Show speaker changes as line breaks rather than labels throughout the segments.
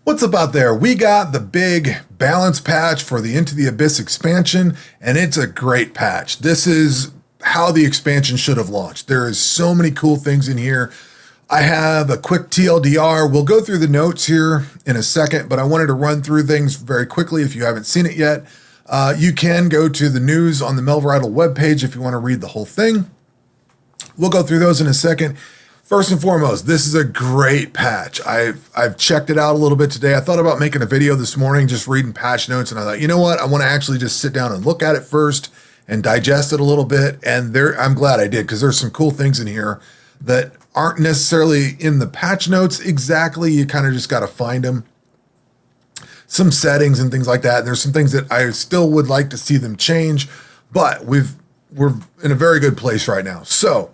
What's up out there? We got the big balance patch for the Into the Abyss expansion, and it's a great patch. This is how the expansion should have launched. There is so many cool things in here. I have a quick TLDR. We'll go through the notes here in a second, but I wanted to run through things very quickly if you haven't seen it yet. You can go to the news on the Melvor webpage if you want to read the whole thing. We'll go through those in a second. First and foremost, this is a great patch. I've checked it out a little bit today. I thought about making a video this morning, just reading patch notes, and I thought, you know what? I want to actually just sit down and look at it first and digest it a little bit. And I'm glad I did, because there's some cool things in here that aren't necessarily in the patch notes exactly. You kind of just got to find them. Some settings and things like that. There's some things that I still would like to see them change, but we're in a very good place right now. So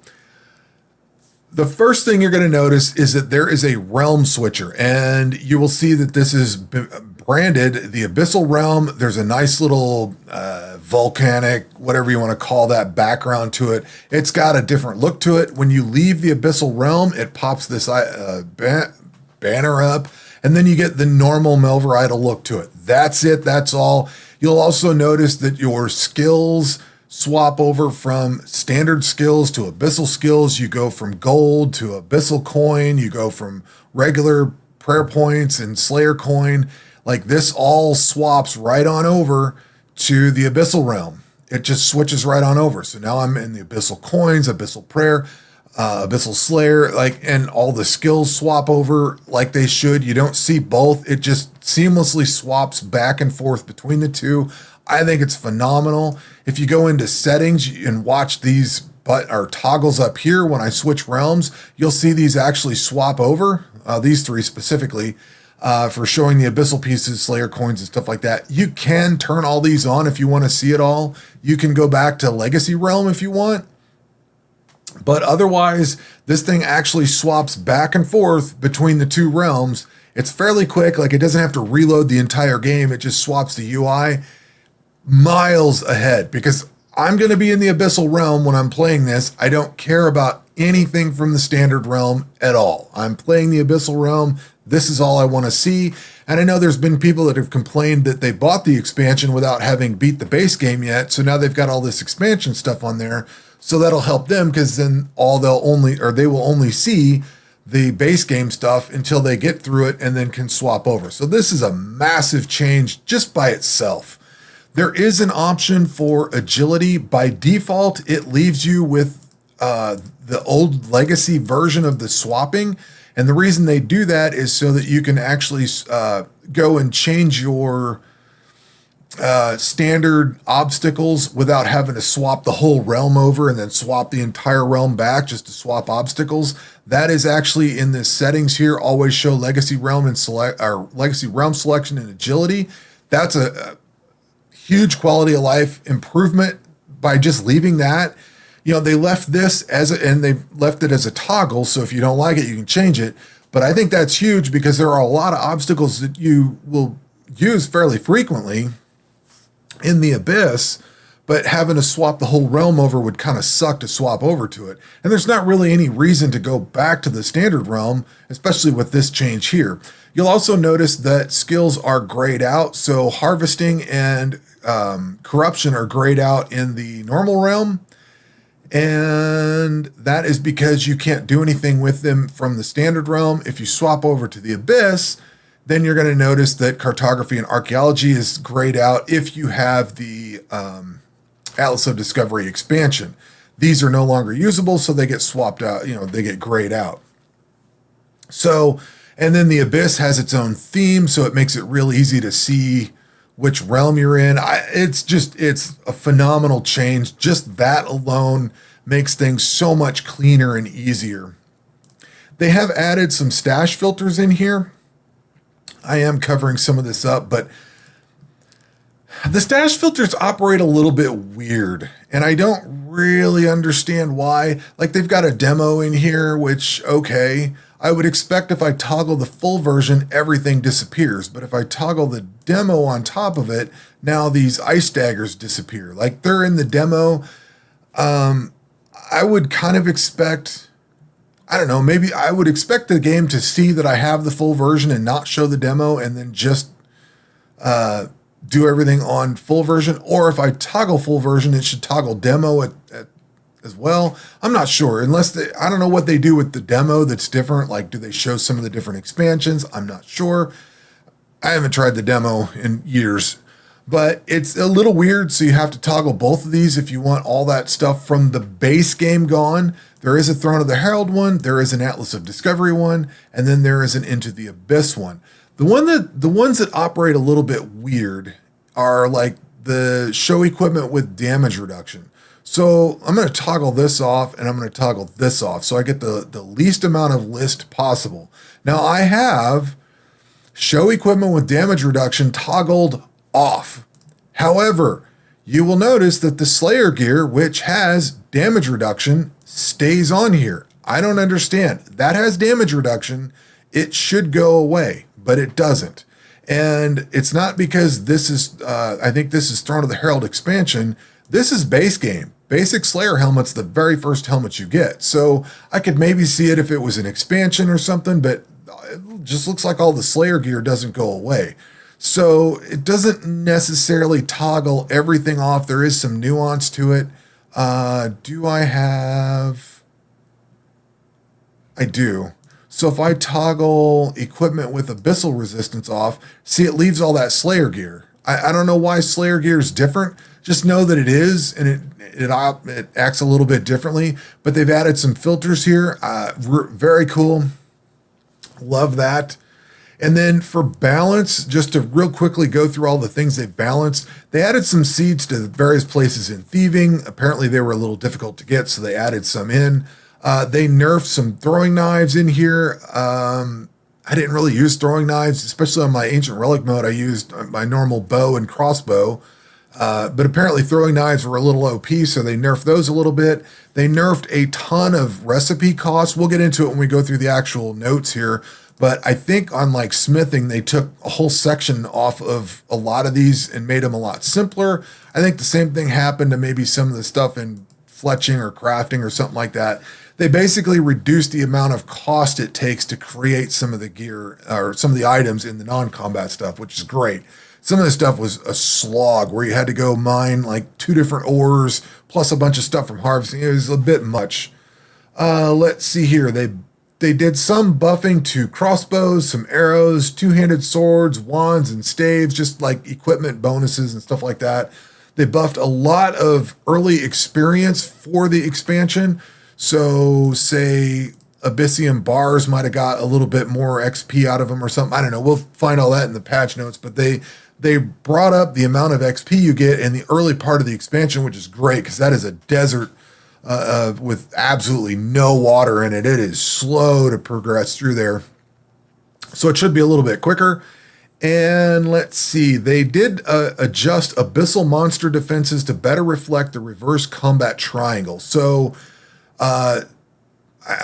the first thing you're going to notice is that there is a realm switcher, and you will see that this is branded the Abyssal Realm. There's a nice little volcanic, whatever you want to call that, background to it. It's got a different look to it. When you leave the Abyssal Realm, it pops this banner up, and then you get the normal Melvor idol look to it. That's it. That's all. You'll also notice that your skills swap over from standard skills to abyssal skills. You go from gold to abyssal coin. You go from regular prayer points and slayer coin. Like, this all swaps right on over to the abyssal realm. It just switches right on over. So now I'm in the abyssal coins, abyssal prayer, abyssal slayer, and all the skills swap over like they should. You don't see both. It just seamlessly swaps back and forth between the two. I think it's phenomenal. If you go into settings and watch these toggles up here, when I switch realms, you'll see these actually swap over, these three specifically, for showing the abyssal pieces, slayer coins, and stuff like that. You can turn all these on if you want to see it all. You can go back to Legacy Realm if you want. But otherwise, this thing actually swaps back and forth between the two realms. It's fairly quick. Like, it doesn't have to reload the entire game. It just swaps the UI miles ahead, because I'm going to be in the abyssal realm when I'm playing this. I don't care about anything from the standard realm at all. I'm playing the abyssal realm. This is all I want to see. And I know there's been people that have complained that they bought the expansion without having beat the base game yet. So now they've got all this expansion stuff on there. So that'll help them, because then they will only see the base game stuff until they get through it and then can swap over. So this is a massive change just by itself. There is an option for agility. By default, it leaves you with the old legacy version of the swapping. And the reason they do that is so that you can actually go and change your standard obstacles without having to swap the whole realm over and then swap the entire realm back just to swap obstacles. That is actually in the settings here. Always show legacy realm and legacy realm selection and agility. That's a huge quality of life improvement by just leaving that. You know, they left this and they've left it as a toggle. So if you don't like it, you can change it. But I think that's huge, because there are a lot of obstacles that you will use fairly frequently in the Abyss, but having to swap the whole realm over would kind of suck to swap over to it. And there's not really any reason to go back to the standard realm, especially with this change here. You'll also notice that skills are grayed out. So harvesting and corruption are grayed out in the normal realm. And that is because you can't do anything with them from the standard realm. If you swap over to the Abyss, then you're going to notice that cartography and archaeology is grayed out if you have the Atlas of Discovery expansion. These are no longer usable, so they get swapped out, they get grayed out. So, and then the Abyss has its own theme, so it makes it real easy to see which realm you're in. It's a phenomenal change. Just that alone makes things so much cleaner and easier. They have added some stash filters in here. I am covering some of this up, but the stash filters operate a little bit weird, and I don't really understand why. Like, they've got a demo in here, which, okay, I would expect if I toggle the full version, everything disappears. But if I toggle the demo on top of it, now these ice daggers disappear. Like, they're in the demo. I would kind of expect I don't know, maybe I would expect the game to see that I have the full version and not show the demo and then just do everything on full version. Or if I toggle full version, it should toggle demo as well. I'm not sure, I don't know what they do with the demo that's different. Like, do they show some of the different expansions? I'm not sure. I haven't tried the demo in years, but it's a little weird. So you have to toggle both of these if you want all that stuff from the base game gone. There is a Throne of the Herald one, there is an Atlas of Discovery one, and then there is an Into the Abyss one. The ones that operate a little bit weird are like the show equipment with damage reduction. So I'm going to toggle this off and I'm going to toggle this off so I get the least amount of list possible. Now I have show equipment with damage reduction toggled off. However, you will notice that the Slayer gear, which has damage reduction, stays on here. I don't understand. That has damage reduction. It should go away, but it doesn't. And it's not because this is, I think this is Throne of the Herald expansion. This is base game. Basic Slayer helmet's the very first helmet you get. So I could maybe see it if it was an expansion or something, but it just looks like all the Slayer gear doesn't go away. So it doesn't necessarily toggle everything off. There is some nuance to it. Do I have... I do. So if I toggle equipment with abyssal resistance off, see, it leaves all that Slayer gear. I don't know why Slayer gear is different. Just know that it is, and it acts a little bit differently. But they've added some filters here. Very cool. Love that. And then for balance, just to real quickly go through all the things they've balanced, they added some seeds to various places in thieving. Apparently they were a little difficult to get, so they added some in. They nerfed some throwing knives in here. I didn't really use throwing knives, especially on my ancient relic mode. I used my normal bow and crossbow. But apparently throwing knives were a little OP, so they nerfed those a little bit. They nerfed a ton of recipe costs. We'll get into it when we go through the actual notes here. But I think on like smithing, they took a whole section off of a lot of these and made them a lot simpler. I think the same thing happened to maybe some of the stuff in fletching or crafting or something like that. They basically reduced the amount of cost it takes to create some of the gear or some of the items in the non-combat stuff, which is great. Some of the stuff was a slog where you had to go mine like 2 different ores plus a bunch of stuff from harvesting. It was a bit much. Let's see here. They did some buffing to crossbows, some arrows, 2-handed swords, wands, and staves, just like equipment bonuses and stuff like that. They buffed a lot of early experience for the expansion. So say Abyssium bars might have got a little bit more XP out of them or something. I don't know. We'll find all that in the patch notes, but they brought up the amount of XP you get in the early part of the expansion, which is great because that is a desert with absolutely no water in it. It is slow to progress through there. So it should be a little bit quicker. And let's see, they did adjust abyssal monster defenses to better reflect the reverse combat triangle. So I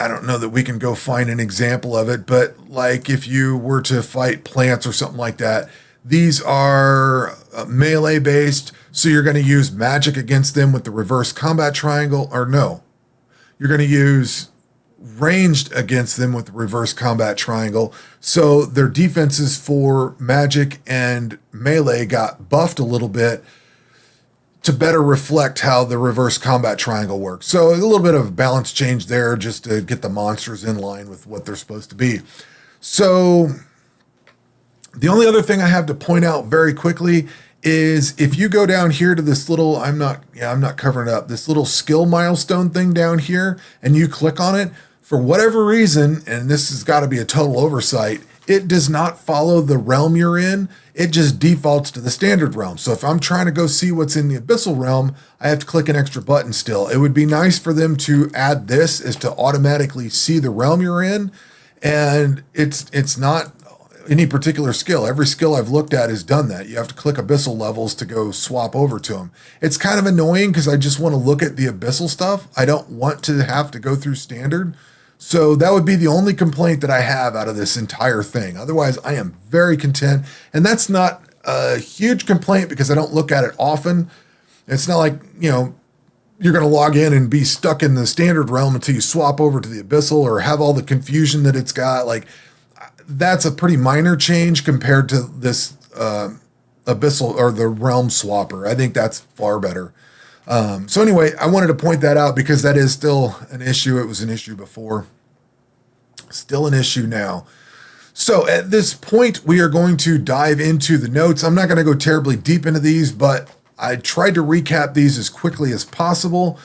don't know that we can go find an example of it, but like if you were to fight plants or something like that, these are melee based, so you're going to use magic against them with the reverse combat triangle, or no, you're going to use ranged against them with the reverse combat triangle. So their defenses for magic and melee got buffed a little bit to better reflect how the reverse combat triangle works. So a little bit of a balance change there just to get the monsters in line with what they're supposed to be. So the only other thing I have to point out very quickly is if you go down here to this little, I'm not covering it up, this little skill milestone thing down here, and you click on it, for whatever reason, and this has got to be a total oversight, it does not follow the realm you're in. It just defaults to the standard realm. So if I'm trying to go see what's in the abyssal realm, I have to click an extra button still. It would be nice for them to add this is to automatically see the realm you're in. And it's not any particular skill. Every skill I've looked at has done that. You have to click abyssal levels to go swap over to them. It's kind of annoying because I just want to look at the abyssal stuff. I don't want to have to go through standard. So that would be the only complaint that I have out of this entire thing. Otherwise, I am very content. And that's not a huge complaint because I don't look at it often. It's not like, you're going to log in and be stuck in the standard realm until you swap over to the abyssal or have all the confusion that it's got. Like, that's a pretty minor change compared to this abyssal or the realm swapper. I think that's far better. So anyway, I wanted to point that out because that is still an issue. It was an issue before, still an issue now. So at this point, we are going to dive into the notes. I'm not going to go terribly deep into these, but I tried to recap these as quickly as possible.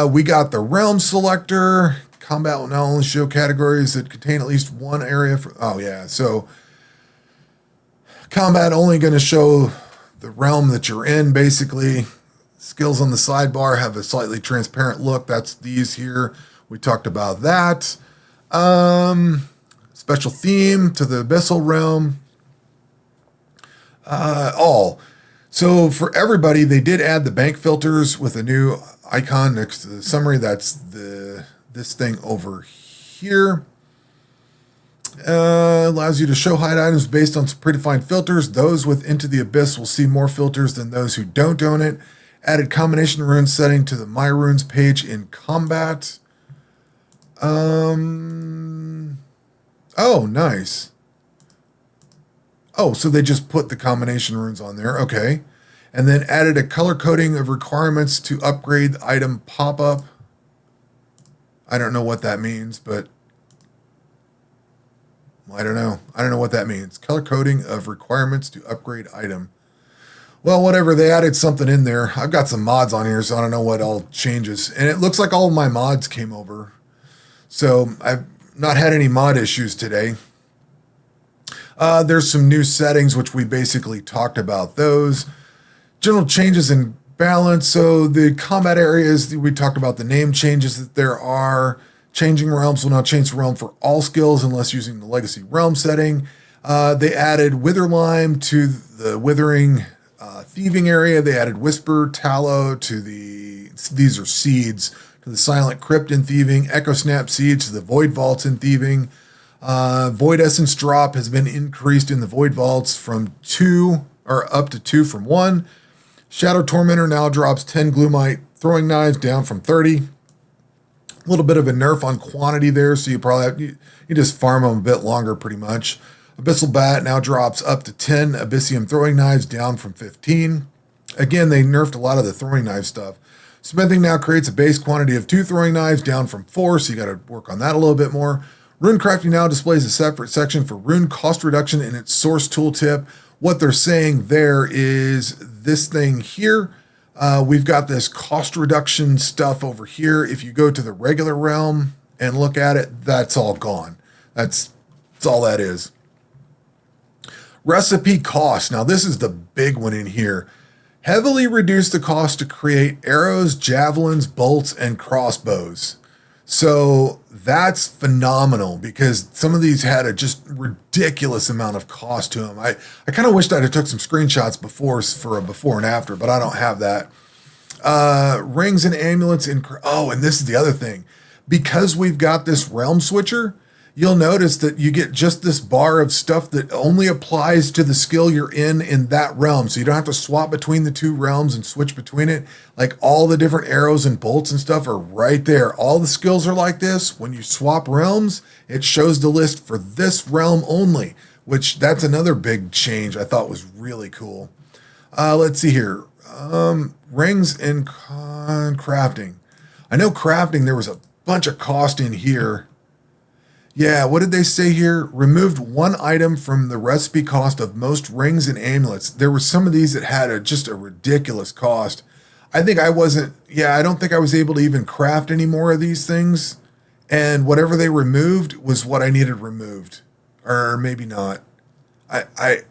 We got the realm selector. Combat will now only show categories that contain at least one area. So combat only going to show the realm that you're in, basically. Skills on the sidebar have a slightly transparent look. That's these here. We talked about that. Special theme to the abyssal realm. All. So for everybody, they did add the bank filters with a new icon next to the summary. That's this thing over here. Allows you to show hide items based on some predefined filters. Those with Into the Abyss will see more filters than those who don't own it. Added combination rune setting to the My Runes page in combat. Oh, nice. Oh, so they just put the combination runes on there. Okay. And then added a color coding of requirements to upgrade the item pop-up. I don't know what that means, but I don't know. I don't know what that means. Color coding of requirements to upgrade item. Well, whatever. They added something in there. I've got some mods on here, so I don't know what all changes. And it looks like all of my mods came over. So I've not had any mod issues today. There's some new settings, which we basically talked about those. General changes in balance. So the combat areas, we talked about the name changes that there are. Changing realms will now change the realm for all skills unless using the legacy realm setting. They added Witherlime to the Withering thieving area. They added Whisper Tallow to these are seeds, to the Silent Crypt in thieving. Echo Snap seeds to the Void Vaults in thieving. Void Essence drop has been increased in the Void Vaults from 2 or up to 2 from 1. Shadow Tormentor now drops 10 Gloomite throwing knives down from 30. A little bit of a nerf on quantity there, so you probably have, you just farm them a bit longer pretty much. Abyssal Bat now drops up to 10 Abyssium throwing knives down from 15. Again, they nerfed a lot of the throwing knife stuff. Smithing now creates a base quantity of 2 throwing knives down from 4, so you got to work on that a little bit more. Rune crafting now displays a separate section for rune cost reduction in its source tooltip. What they're saying there is this thing here. We've got this cost reduction stuff over here. If you go to the regular realm and look at it, that's all gone. That's all that is. Recipe cost. Now this is the big one in here. Heavily reduce the cost to create arrows, javelins, bolts, and crossbows. So that's phenomenal because some of these had a just ridiculous amount of cost to them. I kind of wished I'd have took some screenshots before for a before and after, but I don't have that. Rings and amulets. And this is the other thing. Because we've got this realm switcher, you'll notice that you get just this bar of stuff that only applies to the skill you're in that realm. So you don't have to swap between the two realms and switch between it. Like all the different arrows and bolts and stuff are right there. All the skills are like this. When you swap realms, it shows the list for this realm only, which that's another big change I thought was really cool. Let's see here. Rings and crafting. I know crafting, there was a bunch of cost in here. Yeah, what did they say here? Removed 1 item from the recipe cost of most rings and amulets. There were some of these that had just a ridiculous cost. I don't think I was able to even craft any more of these things. And whatever they removed was what I needed removed. Or maybe not. I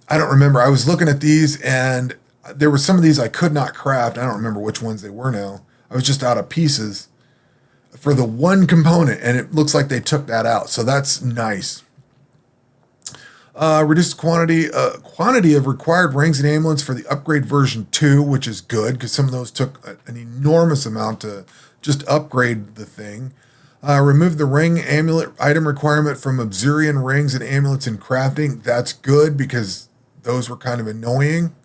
don't remember. I was looking at these and there were some of these I could not craft. I don't remember which ones they were now. I was just out of pieces for the one component, and it looks like they took that out. So that's nice. Reduced quantity of required rings and amulets for the upgrade version 2, which is good because some of those took an enormous amount to just upgrade the thing. Remove the ring amulet item requirement from Obsidian rings and amulets in crafting. That's good because those were kind of annoying.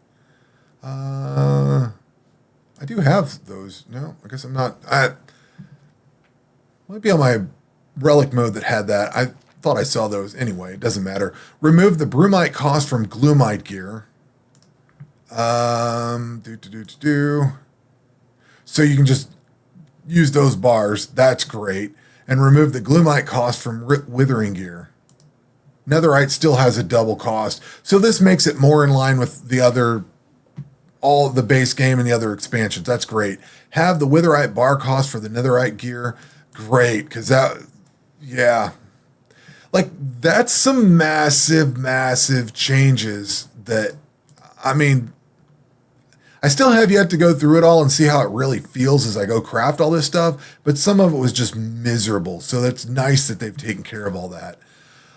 I do have those. No, I guess I'm not. I might be on my relic mode that had that. I thought I saw those. Anyway, it doesn't matter. Remove the Brumite cost from Gloomite gear. So you can just use those bars. That's great. And remove the Gloomite cost from Withering gear. Netherite still has a double cost. So this makes it more in line with the other, all the base game and the other expansions. That's great. Have the Witherite bar cost for the Netherite gear. Great. Because that, yeah. Like, that's some massive, massive changes that, I mean, I still have yet to go through it all and see how it really feels as I go craft all this stuff, but some of it was just miserable. So that's nice that they've taken care of all that.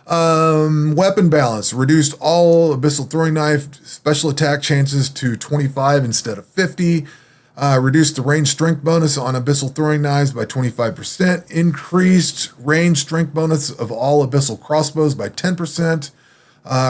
Weapon balance, reduced all Abyssal Throwing Knife special attack chances to 25 instead of 50. Reduced the range strength bonus on Abyssal Throwing Knives by 25%. Increased range strength bonus of all Abyssal Crossbows by 10%.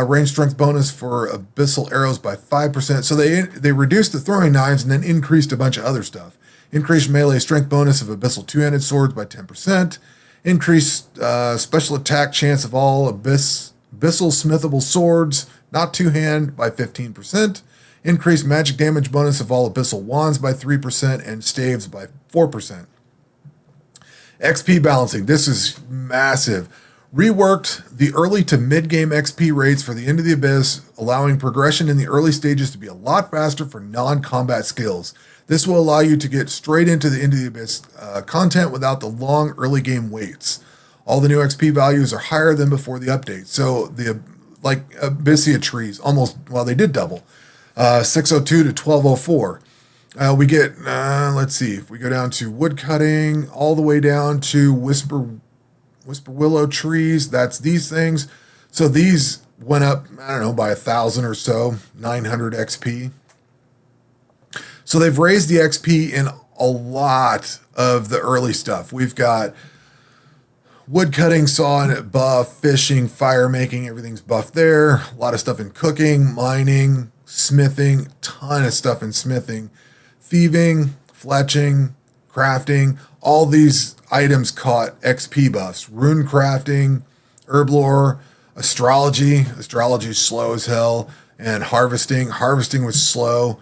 Range strength bonus for Abyssal Arrows by 5%. So they reduced the Throwing Knives and then increased a bunch of other stuff. Increased melee strength bonus of Abyssal Two-Handed Swords by 10%. Increased special attack chance of all Abyssal Smithable Swords, not two-hand, by 15%. Increased magic damage bonus of all Abyssal Wands by 3% and Staves by 4%. XP balancing. This is massive. Reworked the early to mid-game XP rates for the Into the Abyss, allowing progression in the early stages to be a lot faster for non-combat skills. This will allow you to get straight into the Into the Abyss content without the long early game waits. All the new XP values are higher than before the update. So the like Abyssia trees, almost, well, they did double. 602 to 1204. We get, let's see, if we go down to wood cutting, all the way down to Whisper Willow trees, that's these things. So these went up, I don't know, by 1,000 or so, 900 XP. So they've raised the XP in a lot of the early stuff. We've got wood cutting, sawing it buff, fishing, fire making, everything's buff there. A lot of stuff in cooking, mining, smithing, ton of stuff in smithing, thieving, fletching, crafting. All these items caught XP buffs. Rune crafting, herb lore, astrology. Astrology is slow as hell. And harvesting. Harvesting was slow.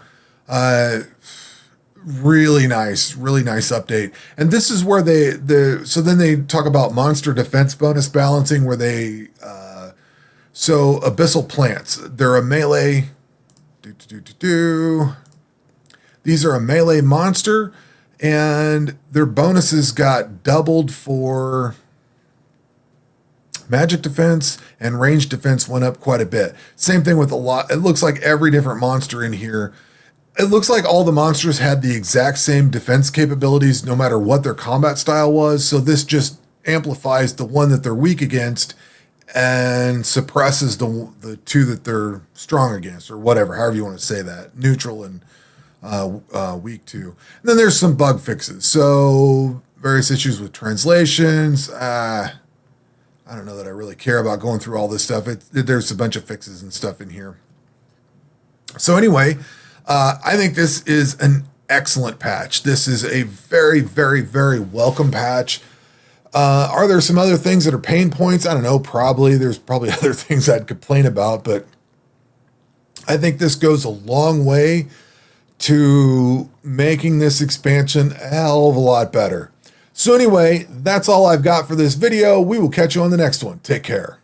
Really nice update. And this is where so then they talk about monster defense bonus balancing, where they so abyssal plants, they're a melee these are a melee monster, and their bonuses got doubled for magic defense, and range defense went up quite a bit. Same thing with a lot. It looks like every different monster in here, it looks like all the monsters had the exact same defense capabilities no matter what their combat style was. So this just amplifies the one that they're weak against and suppresses the two that they're strong against, or whatever, however you want to say that, neutral and weak to. And then there's some bug fixes. So various issues with translations. I don't know that I really care about going through all this stuff. There's a bunch of fixes and stuff in here. So anyway, I think this is an excellent patch. This is a very, very, very welcome patch. Are there some other things that are pain points? I don't know. Probably. There's probably other things I'd complain about, but I think this goes a long way to making this expansion a hell of a lot better. So anyway, that's all I've got for this video. We will catch you on the next one. Take care.